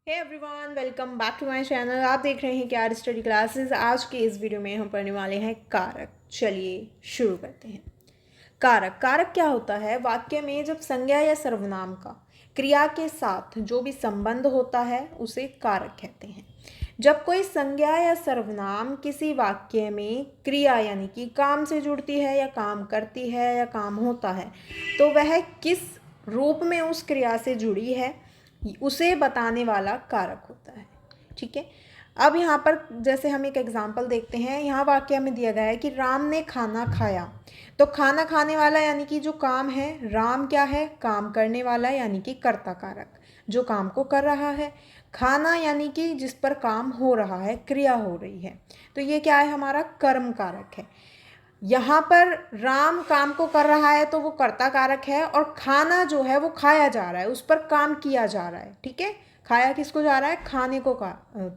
Hey everyone, welcome back to my channel. आप देख रहे हैं क्यार स्टडी क्लासेस। आज के इस वीडियो में हम पढ़ने वाले हैं कारक। चलिए शुरू करते हैं। कारक कारक क्या होता है? वाक्य में जब संज्ञा या सर्वनाम का क्रिया के साथ जो भी संबंध होता है उसे कारक कहते हैं। जब कोई संज्ञा या सर्वनाम किसी वाक्य में क्रिया यानी कि काम से जुड़ती है या काम करती है या काम होता है तो वह किस रूप में उस क्रिया से जुड़ी है उसे बताने वाला कारक होता है। ठीक है, अब यहाँ पर जैसे हम एक एग्जाम्पल देखते हैं। यहाँ वाक्य में दिया गया है कि राम ने खाना खाया। तो खाना खाने वाला यानी कि जो काम है, राम क्या है? काम करने वाला यानी कि कर्ता कारक जो काम को कर रहा है। खाना यानी कि जिस पर काम हो रहा है, क्रिया हो रही है, तो ये क्या है? हमारा कर्म कारक है। यहाँ पर राम काम को कर रहा है तो वो कर्ता कारक है, और खाना जो है वो खाया जा रहा है, उस पर काम किया जा रहा है। ठीक है, खाया किसको जा रहा है? खाने को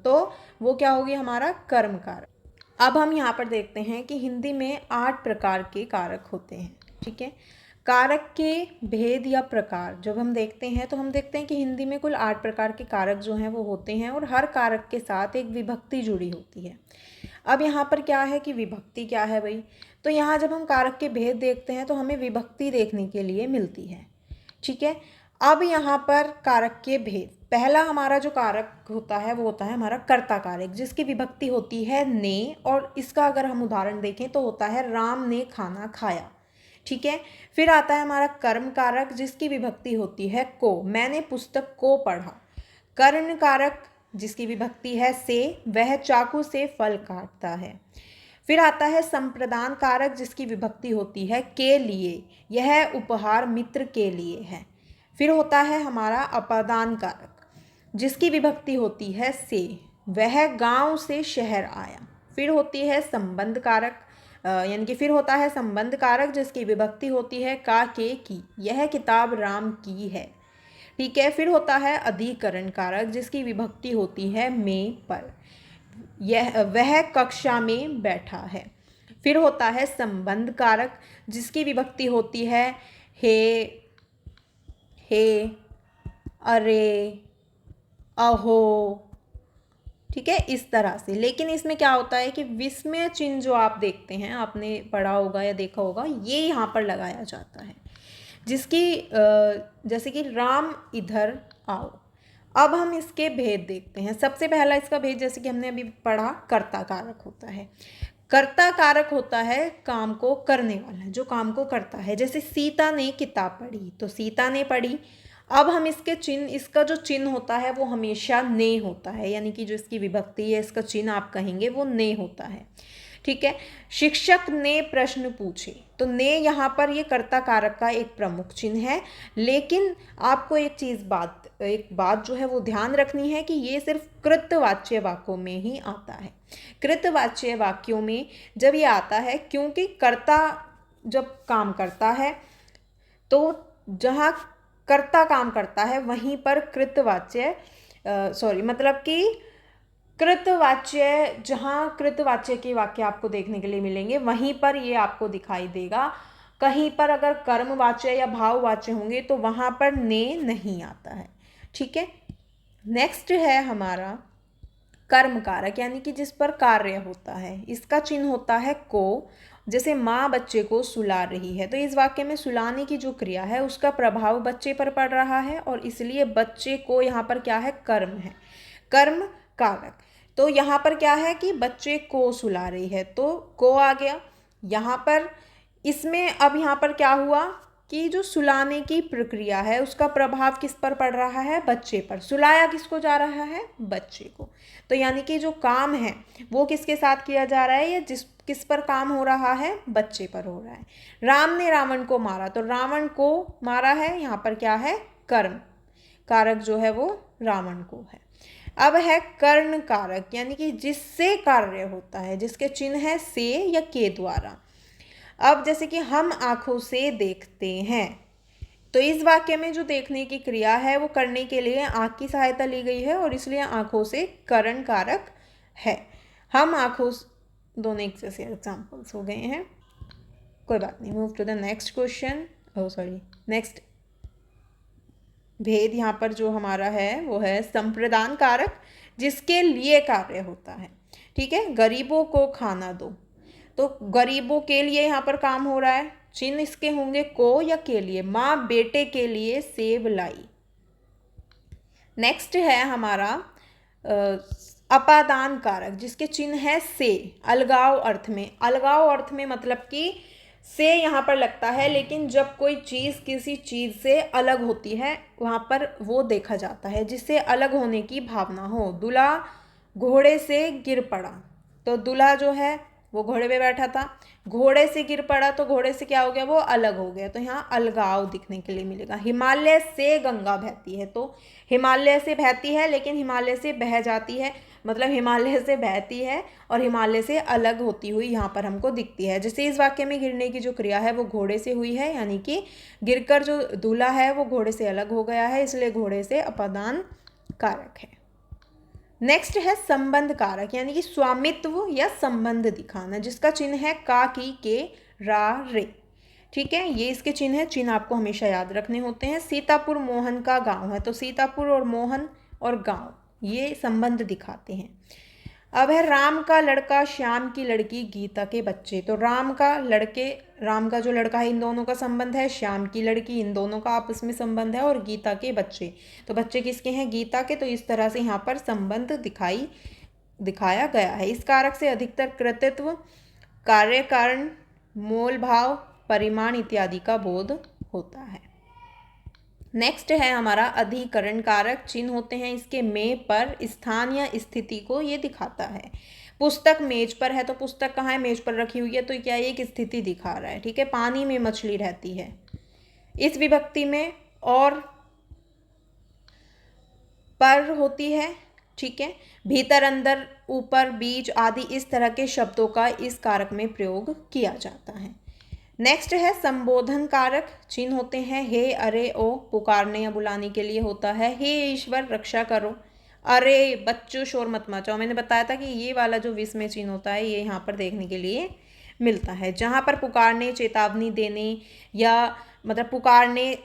तो वो क्या होगी? हमारा कर्म कारक। अब हम यहाँ पर देखते हैं कि हिंदी में 8 प्रकार के कारक होते हैं। ठीक है, कारक के भेद या प्रकार जब हम देखते हैं तो हम देखते हैं कि हिंदी में कुल 8 प्रकार के कारक जो हैं वो होते हैं, और हर कारक के साथ एक विभक्ति जुड़ी होती है। अब यहाँ पर क्या है कि विभक्ति क्या है भाई? तो यहाँ जब हम कारक के भेद देखते हैं तो हमें विभक्ति देखने के लिए मिलती है। ठीक है, अब यहाँ पर कारक के भेद, पहला हमारा जो कारक होता है वो होता है हमारा कर्ता कारक, जिसकी विभक्ति होती है ने, और इसका अगर हम उदाहरण देखें तो होता है राम ने खाना खाया। ठीक है, फिर आता है हमारा कर्म कारक, जिसकी विभक्ति होती है को, मैंने पुस्तक को पढ़ा। कर्ण कारक, जिसकी विभक्ति है से, वह चाकू से फल काटता है। फिर आता है संप्रदान कारक, जिसकी विभक्ति होती है के लिए, यह उपहार मित्र के लिए है। फिर होता है हमारा अपादान कारक, जिसकी विभक्ति होती है से, वह गांव से शहर आया। फिर होती है संबंध कारक, यानी कि फिर होता है संबंध कारक, जिसकी विभक्ति होती है का के की, यह किताब राम की है। ठीक है, फिर होता है अधिकरण कारक, जिसकी विभक्ति होती है में पर, यह वह कक्षा में बैठा है। फिर होता है संबंध कारक, जिसकी विभक्ति होती है हे, हे, अरे, अहो। ठीक है, इस तरह से। लेकिन इसमें क्या होता है कि विस्मय चिन्ह जो आप देखते हैं, आपने पढ़ा होगा या देखा होगा, ये यहाँ पर लगाया जाता है, जिसकी जैसे कि राम इधर आओ। अब हम इसके भेद देखते हैं। सबसे पहला इसका भेद, जैसे कि हमने अभी पढ़ा, कर्ता कारक होता है। कर्ता कारक होता है काम को करने वाला, जो काम को करता है। जैसे सीता ने किताब पढ़ी, तो सीता ने पढ़ी। अब हम इसके चिन्ह, इसका जो चिन्ह होता है वो हमेशा ने होता है, यानी कि जो इसकी विभक्ति है, इसका चिन्ह आप कहेंगे वो ने होता है। ठीक है, शिक्षक ने प्रश्न पूछे, तो ने यहाँ पर ये कर्ता कारक का एक प्रमुख चिन्ह है। लेकिन आपको एक बात जो है वो ध्यान रखनी है कि ये सिर्फ कृतवाच्य वाक्यों में ही आता है। कृतवाच्य वाक्यों में जब ये आता है, क्योंकि कर्ता जब काम करता है तो जहाँ कर्ता काम करता है वहीं पर कृतवाच्य मतलब कि कृतवाच्य, जहाँ कृतवाच्य के वाक्य आपको देखने के लिए मिलेंगे वहीं पर ये आपको दिखाई देगा। कहीं पर अगर कर्मवाच्य या भाववाच्य होंगे तो वहाँ पर ने नहीं आता है। ठीक है, नेक्स्ट है हमारा कर्म कारक, यानी कि जिस पर कार्य होता है। इसका चिन्ह होता है को। जैसे माँ बच्चे को सुला रही है, तो इस वाक्य में सुलाने की जो क्रिया है उसका प्रभाव बच्चे पर पड़ रहा है, और इसलिए बच्चे को यहाँ पर क्या है? कर्म है, कर्म कारक। तो यहाँ पर क्या है कि बच्चे को सुला रही है, तो को आ गया यहाँ पर। इसमें अब यहाँ पर क्या हुआ कि जो सुलाने की प्रक्रिया है उसका प्रभाव किस पर पड़ रहा है? बच्चे पर। सुलाया किसको जा रहा है? बच्चे को। तो यानी कि जो काम है वो किसके साथ किया जा रहा है, या किस पर काम हो रहा है? बच्चे पर हो रहा है। राम ने रावण को मारा, तो रावण को मारा है, यहाँ पर क्या है? कर्म कारक जो है वो रावण को है। अब है कर्ण कारक, यानी कि जिससे कार्य होता है, जिसके चिन्ह है से या के द्वारा। अब जैसे कि हम आंखों से देखते हैं, तो इस वाक्य में जो देखने की क्रिया है वो करने के लिए आंख की सहायता ली गई है, और इसलिए आंखों से कर्ण कारक है। हम आंखों, दोनों एक जैसे एग्जाम्पल्स हो गए हैं, कोई बात नहीं। Move to the next question, next भेद यहाँ पर जो हमारा है वो है संप्रदान कारक, जिसके लिए कार्य होता है। ठीक है, गरीबों को खाना दो, तो गरीबों के लिए यहाँ पर काम हो रहा है। चिन्ह इसके होंगे को या के लिए। माँ बेटे के लिए सेब लाई। नेक्स्ट है हमारा अपादान कारक, जिसके चिन्ह है से, अलगाव अर्थ में। अलगाव अर्थ में मतलब कि से यहाँ पर लगता है, लेकिन जब कोई चीज़ किसी चीज़ से अलग होती है वहाँ पर वो देखा जाता है, जिससे अलग होने की भावना हो। दूल्हा घोड़े से गिर पड़ा, तो दूल्हा जो है वो घोड़े पे बैठा था, घोड़े से गिर पड़ा तो घोड़े से क्या हो गया, वो अलग हो गया, तो यहाँ अलगाव दिखने के लिए मिलेगा। हिमालय से गंगा बहती है, तो हिमालय से बहती है लेकिन हिमालय से बह जाती है, मतलब हिमालय से बहती है और हिमालय से अलग होती हुई यहाँ पर हमको दिखती है। जैसे इस वाक्य में गिरने की जो क्रिया है वो घोड़े से हुई है, यानी कि गिरकर जो दूल्हा है वो घोड़े से अलग हो गया है, इसलिए घोड़े से अपादान कारक है। नेक्स्ट है संबंध कारक, यानी कि स्वामित्व या संबंध दिखाना, जिसका चिन्ह है का, की, के, रा, रे। ठीक है, ये इसके चिन्ह है। चिन्ह आपको हमेशा याद रखने होते हैं। सीतापुर मोहन का गांव है, तो सीतापुर और मोहन और गांव ये संबंध दिखाते हैं। अब है राम का लड़का श्याम की लड़की गीता के बच्चे, तो राम का जो लड़का है इन दोनों का संबंध है, श्याम की लड़की इन दोनों का आपस में संबंध है, और गीता के बच्चे, तो बच्चे किसके हैं, गीता के। तो इस तरह से यहाँ पर संबंध दिखाया गया है। इस कारक से अधिकतर कृतित्व, कार्य कारण, मोल भाव, परिमाण इत्यादि का बोध होता है। नेक्स्ट है हमारा अधिकरण कारक। चिन्ह होते हैं इसके में, पर, स्थान या स्थिति को ये दिखाता है। पुस्तक मेज पर है, तो पुस्तक कहाँ है, मेज पर रखी हुई है, तो क्या एक स्थिति दिखा रहा है। ठीक है, पानी में मछली रहती है, इस विभक्ति में और पर होती है। ठीक है, भीतर, अंदर, ऊपर, बीच आदि इस तरह के शब्दों का इस कारक में प्रयोग किया जाता है। नेक्स्ट है संबोधन कारक। चिन्ह होते हैं हे, अरे, ओ, पुकारने या बुलाने के लिए होता है। हे ईश्वर रक्षा करो, अरे बच्चों शोर मत मचाओ। मैंने बताया था कि ये वाला जो विस्मय चिन्ह होता है ये यहाँ पर देखने के लिए मिलता है। जहाँ पर पुकारने, चेतावनी देने या मतलब पुकारने,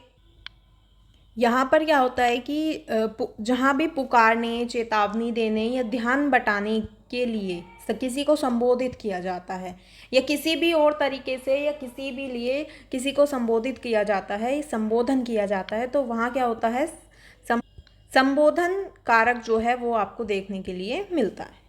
यहाँ पर क्या होता है कि जहाँ भी पुकारने, चेतावनी देने या ध्यान बटाने के लिए किसी को संबोधित किया जाता है, या किसी भी और तरीके से या किसी भी लिए किसी को संबोधित किया जाता है, संबोधन किया जाता है, तो वहाँ क्या होता है, संबोधन कारक जो है वो आपको देखने के लिए मिलता है।